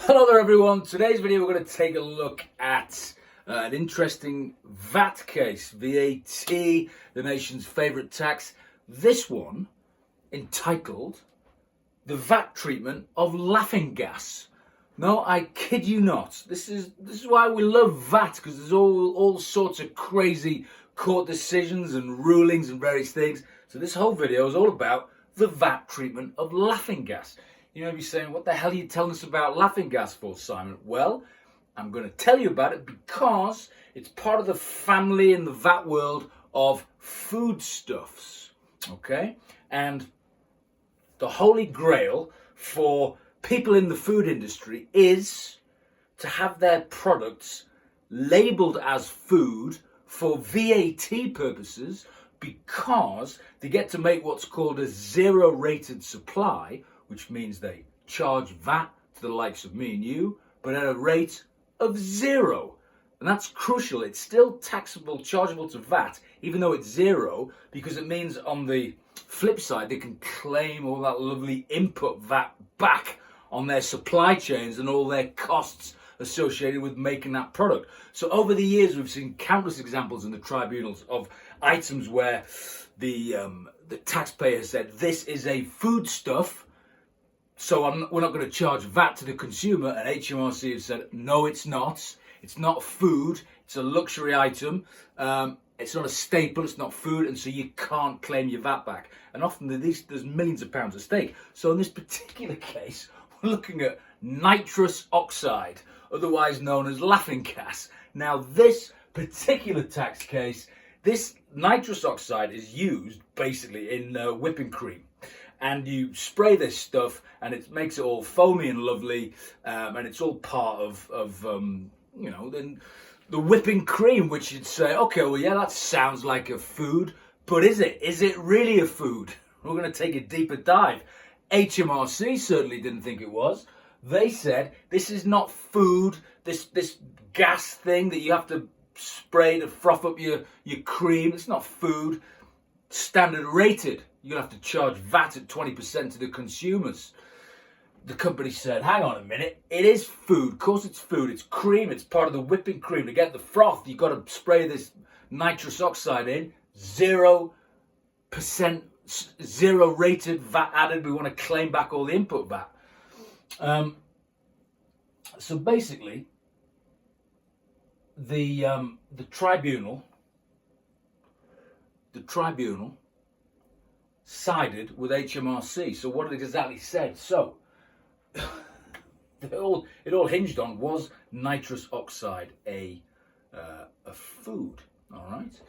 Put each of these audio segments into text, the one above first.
Hello there everyone, today's video we're going to take a look at an interesting VAT case, VAT, the nation's favourite tax. This one entitled The VAT Treatment of Laughing Gas. No, I kid you not. This is why we love VAT, because there's all sorts of crazy court decisions and rulings and various things. So this whole video is all about the VAT treatment of laughing gas. You may be saying, what the hell are you telling us about laughing gas for, Simon? Well, I'm going to tell you about it because it's part of the family in the VAT world of foodstuffs, okay? And the holy grail for people in the food industry is to have their products labelled as food for VAT purposes, because they get to make what's called a zero-rated supply, which means they charge VAT to the likes of me and you, but at a rate of 0. And that's crucial. It's still taxable, chargeable to VAT, even though it's 0, because it means on the flip side, they can claim all that lovely input VAT back on their supply chains and all their costs associated with making that product. So over the years, we've seen countless examples in the tribunals of items where the taxpayer said, this is a foodstuff, so we're not going to charge VAT to the consumer, and HMRC has said, no, it's not. It's not food. It's a luxury item. It's not a staple. It's not food, and so you can't claim your VAT back. And often there's millions of pounds at stake. So in this particular case, we're looking at nitrous oxide, otherwise known as laughing gas. Now, this particular tax case, this nitrous oxide is used basically in whipping cream. And you spray this stuff and it makes it all foamy and lovely, and it's all part of the whipping cream, which you'd say, okay, well, yeah, that sounds like a food, but is it? Is it really a food? We're going to take a deeper dive. HMRC certainly didn't think it was. They said, this is not food, this gas thing that you have to spray to froth up your cream, it's not food. Standard rated, you'll have to charge VAT at 20% to the consumers. The company said, hang on a minute, it is food. Of course it's food, it's cream, it's part of the whipping cream. To get the froth, you've got to spray this nitrous oxide in. 0%, 0 rated, VAT added. We want to claim back all the input VAT. So basically, the tribunal sided with HMRC. So what it exactly said? So it all hinged on, was nitrous oxide a food? All right.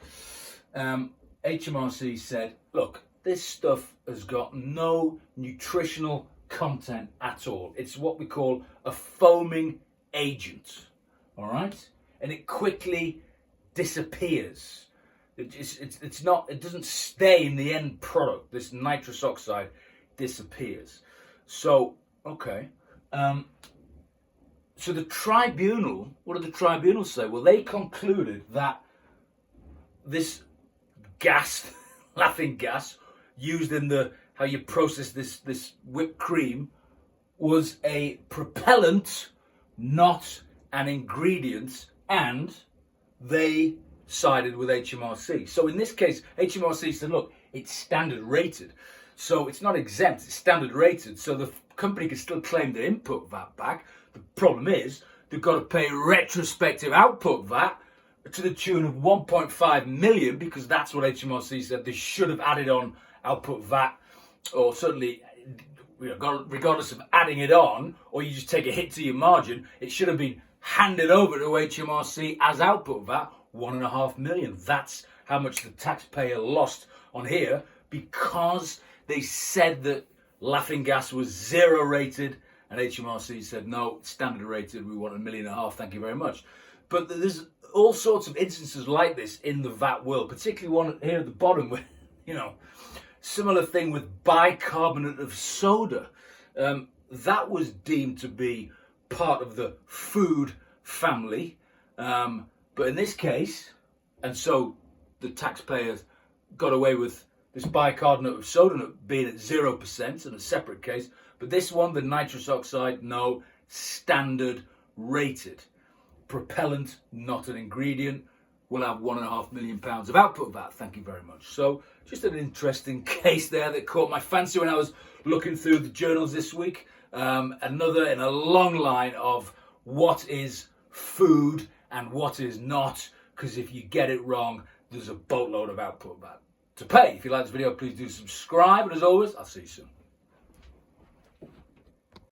HMRC said, look, this stuff has got no nutritional content at all. It's what we call a foaming agent. All right, and it quickly disappears. It's not. It doesn't stay in the end product. This nitrous oxide disappears. So okay. So the tribunal. What did the tribunal say? Well, they concluded that this gas, laughing gas, used in how you process this whipped cream, was a propellant, not an ingredient, and they sided with HMRC. So in this case, HMRC said, look, it's standard rated. So it's not exempt, it's standard rated. So the company can still claim the input VAT back. The problem is, they've got to pay retrospective output VAT to the tune of 1.5 million, because that's what HMRC said they should have added on output VAT, or certainly, regardless of adding it on, or you just take a hit to your margin, it should have been handed over to HMRC as output VAT, 1.5 million. That's how much the taxpayer lost on here, because they said that laughing gas was 0 rated, and HMRC said, no, standard rated, we want 1.5 million, thank you very much. But there's all sorts of instances like this in the VAT world, particularly one here at the bottom where, similar thing with bicarbonate of soda. That was deemed to be part of the food family. But in this case, and so the taxpayers got away with this bicarbonate of soda being at 0% in a separate case. But this one, the nitrous oxide, no, standard rated. Propellant, not an ingredient, will have £1.5 million of output VAT. Thank you very much. So just an interesting case there that caught my fancy when I was looking through the journals this week. Another in a long line of what is food and what is not, because if you get it wrong, there's a boatload of output VAT to pay. If you like this video, please do subscribe, and as always, I'll see you soon.